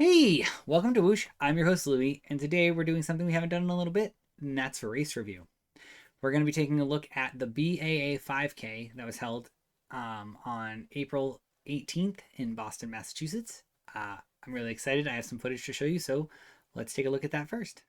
Hey, welcome to Whoosh. I'm your host, Louie, and today we're doing something we haven't done in a little bit, and that's a race review. We're going to be taking a look at the B.A.A 5K that was held on April 18th in Boston, Massachusetts. I'm really excited. I have some footage to show you, so let's take a look at that first.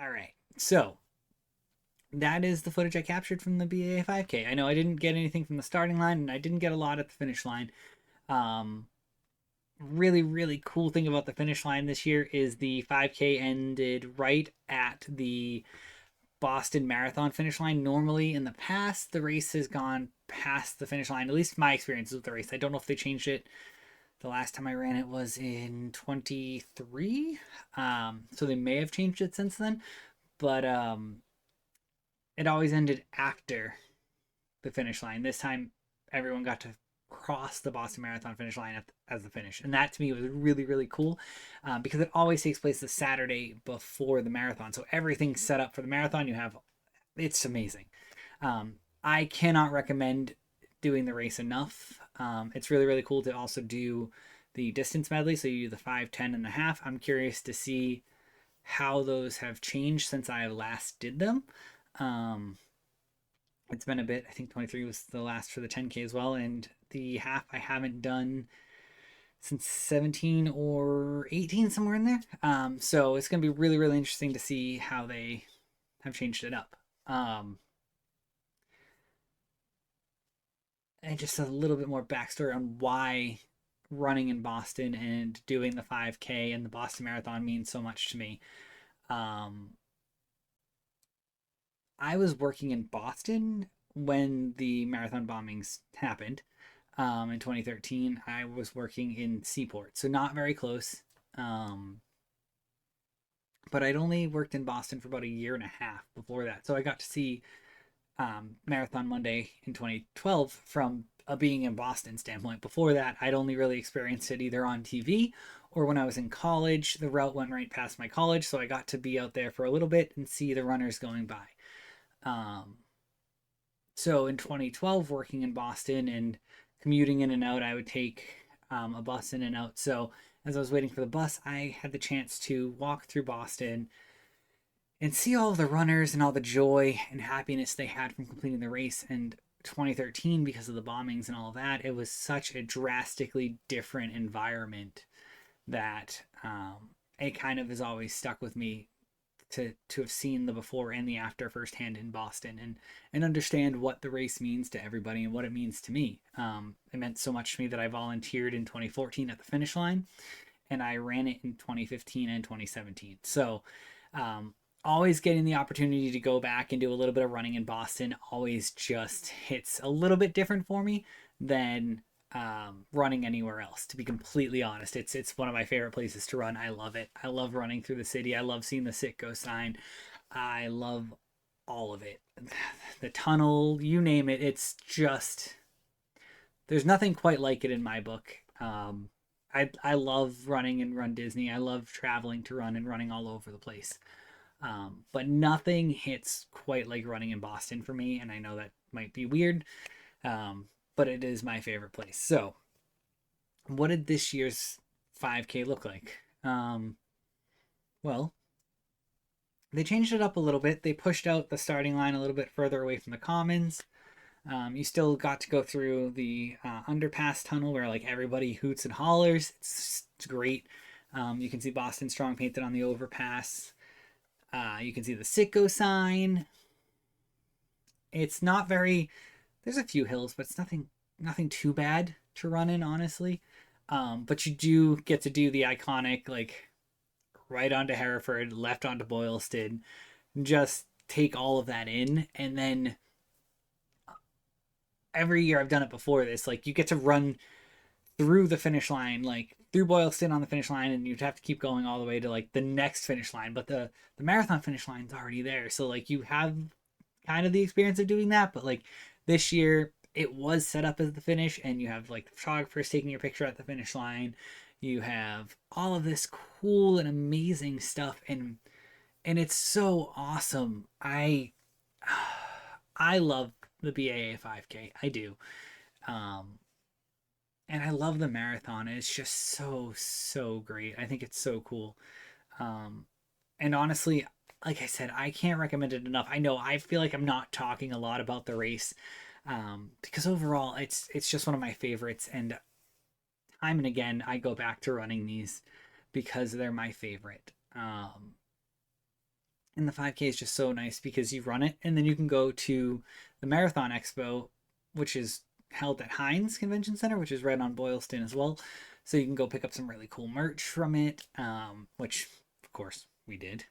All right, so that is the footage I captured from the B.A.A 5K. I know I didn't get anything from the starting line, and I didn't get a lot at the finish line. Um, really cool thing about the finish line this year is the 5K ended right at the Boston Marathon finish line. Normally in the past, the race has gone past the finish line, at least my experience with the race. I don't know if they changed it. The last time I ran it was in 23. So they may have changed it since then, but it always ended after the finish line. This time, everyone got to cross the Boston Marathon finish line as the finish, and that to me was really cool because it always takes place the Saturday before the marathon, so everything's set up for the marathon. It's amazing. I cannot recommend doing the race enough. It's really cool to also do the distance medley, so you do the 5, 10, and a half. I'm curious to see how those have changed since I last did them. Um, it's been a bit. I think 23 was the last for the 10K as well, and the half I haven't done since 17 or 18, somewhere in there. So it's going to be really interesting to see how they have changed it up. And just a little bit more backstory on why running in Boston and doing the 5K and the Boston Marathon means so much to me. Um, I was working in Boston when the marathon bombings happened in 2013. I was working in Seaport, so not very close. Um, but I'd only worked in Boston for about a year and a half before that. So I got to see Marathon Monday in 2012 from a being in Boston standpoint. Before that, I'd only really experienced it either on TV or when I was in college. The route went right past my college, so I got to be out there for a little bit and see the runners going by. Um, so in 2012, working in Boston and commuting in and out, I would take a bus in and out. So as I was waiting for the bus, I had the chance to walk through Boston and see all the runners and all the joy and happiness they had from completing the race. And 2013, because of the bombings and all of that, it was such a drastically different environment that it kind of has always stuck with me to have seen the before and the after firsthand in Boston and understand what the race means to everybody and what it means to me. It meant so much to me that I volunteered in 2014 at the finish line, and I ran it in 2015 and 2017. So always getting the opportunity to go back and do a little bit of running in Boston always just hits a little bit different for me than running anywhere else. To be completely honest, it's one of my favorite places to run. I love it. I love running through the city. I love seeing the Sitco sign. I love all of it. The tunnel, you name it. It's just there's nothing quite like it in my book. I love running and Run Disney. I love traveling to run and running all over the place. But nothing hits quite like running in Boston for me, and I know that might be weird, um, but it is my favorite place. So, what did this year's 5K look like? Well, they changed it up a little bit. They pushed out the starting line a little bit further away from the commons. You still got to go through the underpass tunnel where like everybody hoots and hollers. It's great. You can see Boston Strong painted on the overpass. You can see the Sitco sign. It's not very. There's a few hills, but it's nothing too bad to run in, honestly. But you do get to do the iconic like right onto Hereford, left onto Boylston. Just take all of that in, and then every year I've done it before this, like you get to run through the finish line, like through Boylston on the finish line, and you'd have to keep going all the way to like the next finish line. But the marathon finish line's already there, so like you have kind of the experience of doing that. But like this year, it was set up as the finish, and you have like the photographers taking your picture at the finish line. You have all of this cool and amazing stuff, and it's so awesome. I love the B.A.A 5K. I do. Um, and I love the marathon. It's just so great. I think it's so cool. Um, and honestly, like I said, I can't recommend it enough. I know I feel like I'm not talking a lot about the race, because overall, it's just one of my favorites. And time and again, I go back to running these because they're my favorite. And the 5K is just so nice because you run it and then you can go to the Marathon Expo, which is held at Heinz Convention Center, which is right on Boylston as well. So you can go pick up some really cool merch from it, which of course we did.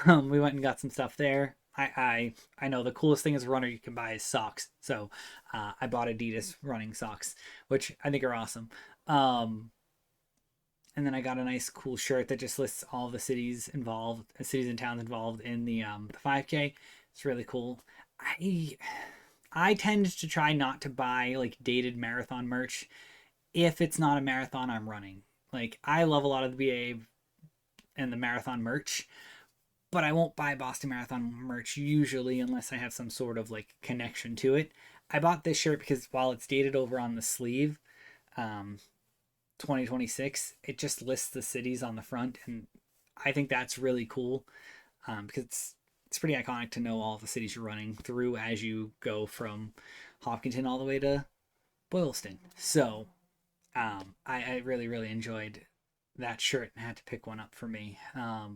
We went and got some stuff there. I know the coolest thing as a runner you can buy is socks. So I bought Adidas running socks, which I think are awesome. Um, and then I got a nice cool shirt that just lists all the cities and towns involved in the 5K. It's really cool. I I tend to try not to buy like dated marathon merch if it's not a marathon I'm running. Like I love a lot of the B.A.A and the marathon merch, but I won't buy Boston Marathon merch usually unless I have some sort of like connection to it. I bought this shirt because while it's dated over on the sleeve, um, 2026, it just lists the cities on the front, and I think that's really cool, because it's pretty iconic to know all the cities you're running through as you go from Hopkinton all the way to Boylston. So I really enjoyed that shirt and had to pick one up for me. I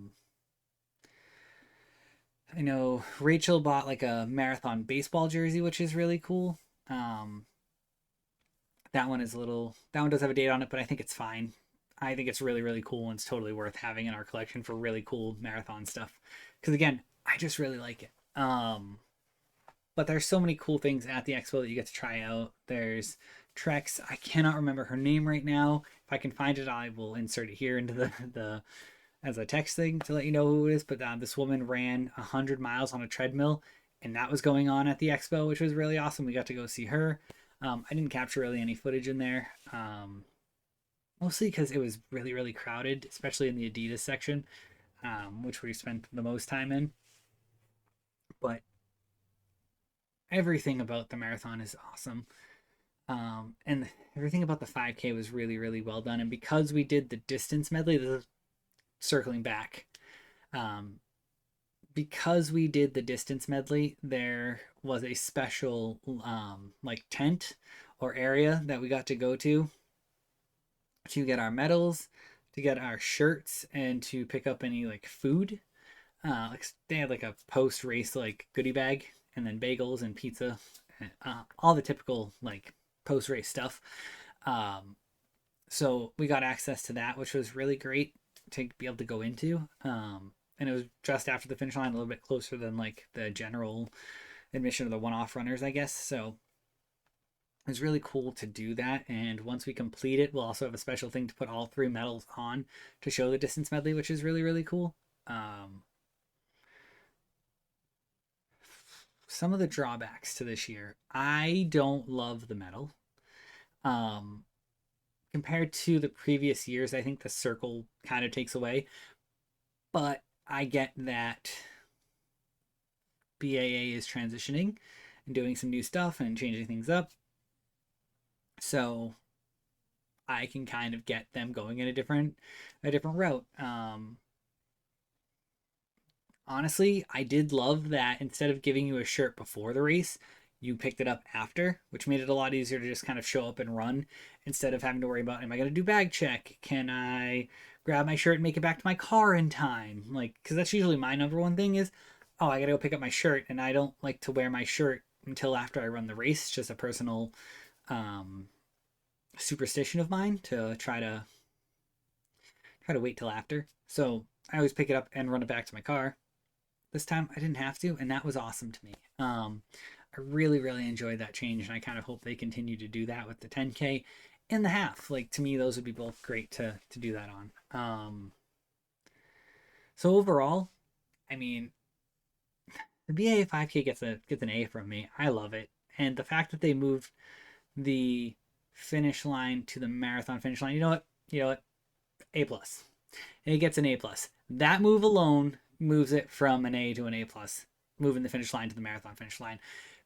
know Rachel bought like a marathon baseball jersey, which is really cool. Um, that one is a little. That one does have a date on it, but I think it's fine. I think it's really cool and it's totally worth having in our collection for really cool marathon stuff. Because again, I just really like it. But there's so many cool things at the expo that you get to try out. There's Trex. I cannot remember her name right now. If I can find it, I will insert it here into the as a text thing to let you know who it is. But this woman ran 100 miles on a treadmill, and that was going on at the expo, which was really awesome. We got to go see her. I didn't capture really any footage in there, mostly because it was really crowded, especially in the Adidas section, which we spent the most time in. But everything about the marathon is awesome. And everything about the 5K was really well done. And because we did the distance medley, this is circling back, um, because we did the distance medley, there was a special like tent or area that we got to go to get our medals, to get our shirts, and to pick up any like food. Like they had like a post race like goodie bag, and then bagels and pizza, all the typical like post race stuff. Um, so we got access to that, which was really great to be able to go into. And it was just after the finish line, a little bit closer than like the general admission of the one-off runners, I guess. So it was really cool to do that. And once we complete it, we'll also have a special thing to put all three medals on to show the distance medley, which is really cool. Some of the drawbacks to this year, I don't love the medal. Um, Compared to the previous years, I think the circle kind of takes away. But I get that B.A.A is transitioning and doing some new stuff and changing things up. So I can kind of get them going in a different route. honestly, I did love that instead of giving you a shirt before the race, you picked it up after, which made it a lot easier to just kind of show up and run instead of having to worry about, am I going to do bag check? Can I grab my shirt and make it back to my car in time? Like, because that's usually my number one thing is, oh, I got to go pick up my shirt. And I don't like to wear my shirt until after I run the race. It's just a personal um, superstition of mine to try to wait till after. So I always pick it up and run it back to my car. This time I didn't have to, and that was awesome to me. I really, really enjoyed that change, and I kind of hope they continue to do that with the 10K and the half. Like to me, those would be both great to do that on. So overall, I mean, the B.A.A 5K gets an A from me. I love it, and the fact that they moved the finish line to the marathon finish line. You know what? A plus. And it gets an A plus. That move alone moves it from an A to an A plus, moving the finish line to the marathon finish line.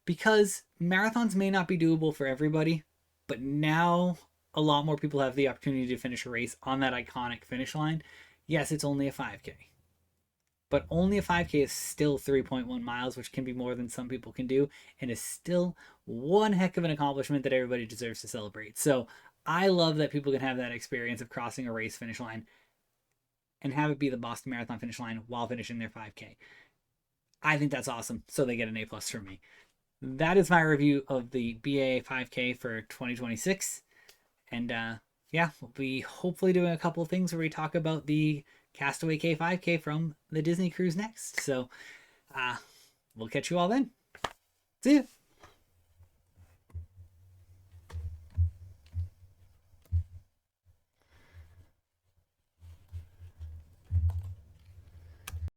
Because marathons may not be doable for everybody, but now a lot more people have the opportunity to finish a race on that iconic finish line. Yes, it's only a 5K, but only a 5K is still 3.1 miles, which can be more than some people can do, and is still one heck of an accomplishment that everybody deserves to celebrate. So I love that people can have that experience of crossing a race finish line and have it be the Boston Marathon finish line while finishing their 5K. I think that's awesome. So they get an A plus from me. That is my review of the B.A.A 5K for 2026. And yeah, we'll be hopefully doing a couple of things where we talk about the Castaway K 5K from the Disney cruise next. So we'll catch you all then. See you.